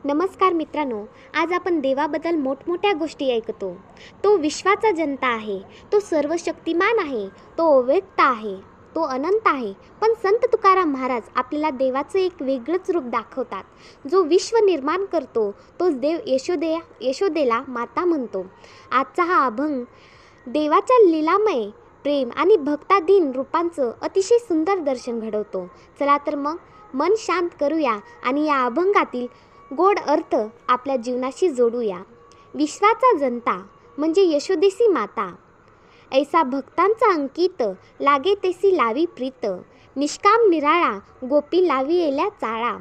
नमस्कार मित्रांनो, आज आपण देवाबद्दल मोठमोठ्या गोष्टी ऐकतो. तो विश्वाचा जंता आहे, तो सर्वशक्तिमान आहे, तो अव्यक्त आहे, तो अनंत आहे. पण संत तुकाराम महाराज आपल्याला देवाचं एक वेगळंच रूप दाखवतात. जो विश्व निर्माण करतो तोच देव यशोदेला माता म्हणतो. आजचा हा अभंग देवाच्या लीलामय प्रेम आणि भक्ताधीन रूपांचं अतिशय सुंदर दर्शन घडवतो. चला तर मग मन शांत करूया आणि या अभंगातील गोड अर्थ आपल्या जीवनाशी जोडूया. विश्वाचा जंता म्हणजे यशोदेसी माता. ऐसा भक्तांचा अंकित, लागे तेसी लावी प्रीत. निष्काम निराळा, गोपी लावी येल्या चाळा.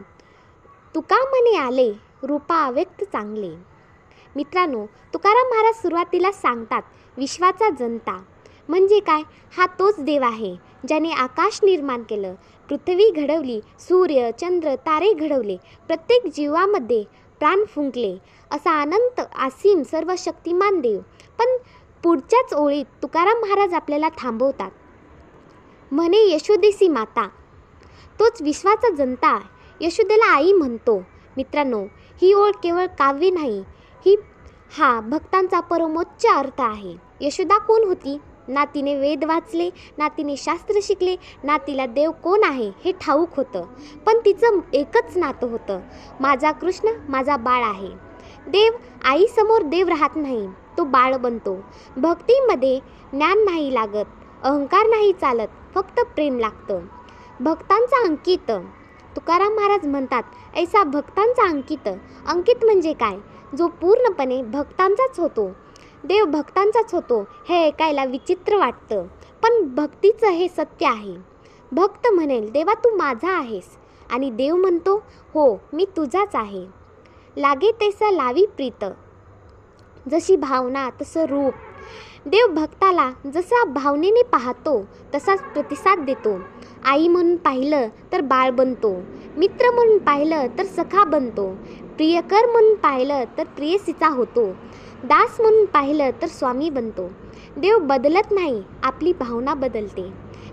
तुका म्हणे आले, रूपा अव्यक्त चांगले. मित्रांनो, तुकाराम महाराज सुरुवातीला सांगतात, विश्वाचा जंता म्हणजे काय? हा तोच देव आहे ज्याने आकाश निर्माण केलं, पृथ्वी घडवली, सूर्य चंद्र तारे घडवले, प्रत्येक जीवामध्ये प्राण फुंकले, असा अनंत असीम सर्वशक्तिमान देव. पण पुढच्याच ओळीत तुकाराम महाराज आपल्याला थांबवतात. म्हणे यशोदेसी माता, तोच विश्वाचा जंता यशोदेला आई म्हणतो. मित्रांनो, ही ओळ केवळ काव्य नाही, हा भक्तांचा परमोच्च अर्थ आहे. यशोदा कोण होती? ना तिने वेद वाचले, ना तिने शास्त्र शिकले, ना तिला देव कोण आहे हे ठाऊक होतं. पण तिचं एकच नातं होतं, माझा कृष्ण माझा बाळ आहे. देव आईसमोर देव राहत नाही, तो बाळ बनतो. भक्तीमध्ये ज्ञान नाही लागत, अहंकार नाही चालत, फक्त प्रेम लागतं. भक्तांचा अंकित, तुकाराम महाराज म्हणतात, ऐसा भक्तांचा अंकित म्हणजे काय? जो पूर्णपणे भक्तांचाच होतो. देव भक्तांचाच होतो हे ऐकायला विचित्र वाटतं, पण भक्तीचं हे सत्य आहे. भक्त म्हणेल, देवा तू माझा आहेस, आणि देव म्हणतो, हो मी तुझाच आहे. लागे तैसा लावी प्रीत, जशी भावना तसं रूप. देव भक्ताला जसा भावनेने पाहतो तसाच प्रतिसाद देतो. आई म्हणून पाहिलं तर बाळ बनतो, मित्र म्हणून पाहिलं तर सखा बनतो, प्रियकर म्हणून पाहिलं तर प्रियसीचा होतो, दास म्हणून पाहिलं तर स्वामी बनतो. देव बदलत नाही, आपली भावना बदलते.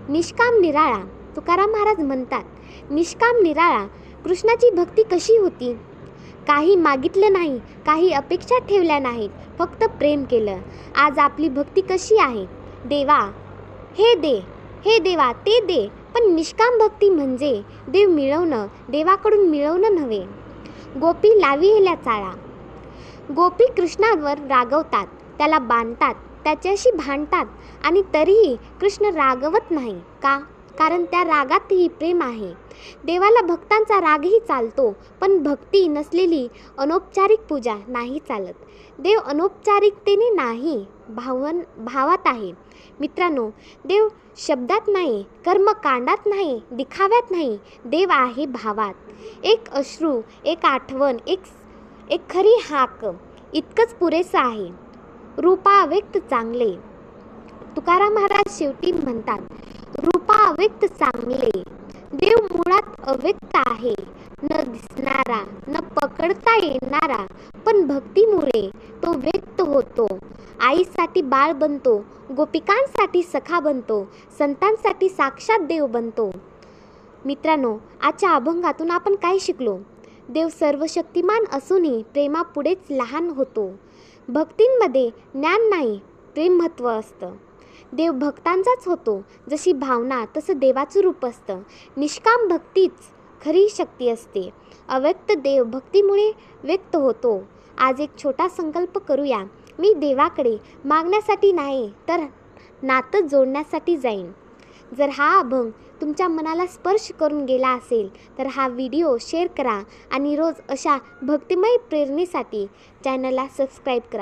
निष्काम निराळा, तुकाराम महाराज म्हणतात, निष्काम निराळा कृष्णाची भक्ती कशी होती? काही मागितलं नाही, काही अपेक्षा ठेवल्या नाहीत, फक्त प्रेम केलं. आज आपली भक्ती कशी आहे? देवा हे दे, हे देवा ते दे. पण निष्काम भक्ती म्हणजे देव मिळवणं, देवाकडून मिळवणं नव्हे. गोपी लावी हेल्या चाळा, गोपी कृष्णावर रागवतात, त्याला बांधतात, त्याच्याशी भांडतात, आणि तरीही कृष्ण रागवत नाही. का? कारण त्या रागातही प्रेम आहे. देवाला भक्तांचा रागही चालतो, पण भक्ती नसलेली अनौपचारिक पूजा नाही चालत. देव अनौपचारिकतेने नाही, भावात आहे. मित्रांनो, देव शब्दात नाही, कर्मकांडात नाही, दिखाव्यात नाही, देव आहे भावात. एक अश्रू, एक आठवण, एक खरी हाक, इतकंच पुरेसं आहे. रूपा अव्यक्त चांगले, तुकाराम महाराज शेवटी म्हणतात, रूपा अव्यक्त चांगले. देव मुळात अव्यक्त आहे, न दिसणारा, न पकडता येणारा, पण भक्तीमुळे तो व्यक्त होतो. आईसाठी बाळ बनतो, गोपिकांसाठी सखा बनतो, संतांसाठी साक्षात देव बनतो. मित्रांनो, आजच्या अभंगातून आपण काय शिकलो? देव सर्वशक्तिमान असूनही प्रेमापुढेच लहान होतो. भक्तींमध्ये ज्ञान नाही, प्रेम महत्त्व असतं. देव भक्तांचाच होतो, जशी भावना तसं देवाचं रूप असतं. निष्काम भक्तीच खरी शक्ती असते. अव्यक्त देव भक्तीमुळे व्यक्त होतो. आज एक छोटा संकल्प करूया. मी देवाकडे मागण्यासाठी नाही, तर नातं जोडण्यासाठी जाईन. जर हा अभंग तुमच्या मनाला स्पर्श करून गेला असेल तर हा व्हिडिओ शेअर करा आणि रोज अशा भक्तिमय प्रेरणेसाठी चॅनलला सबस्क्राईब करा.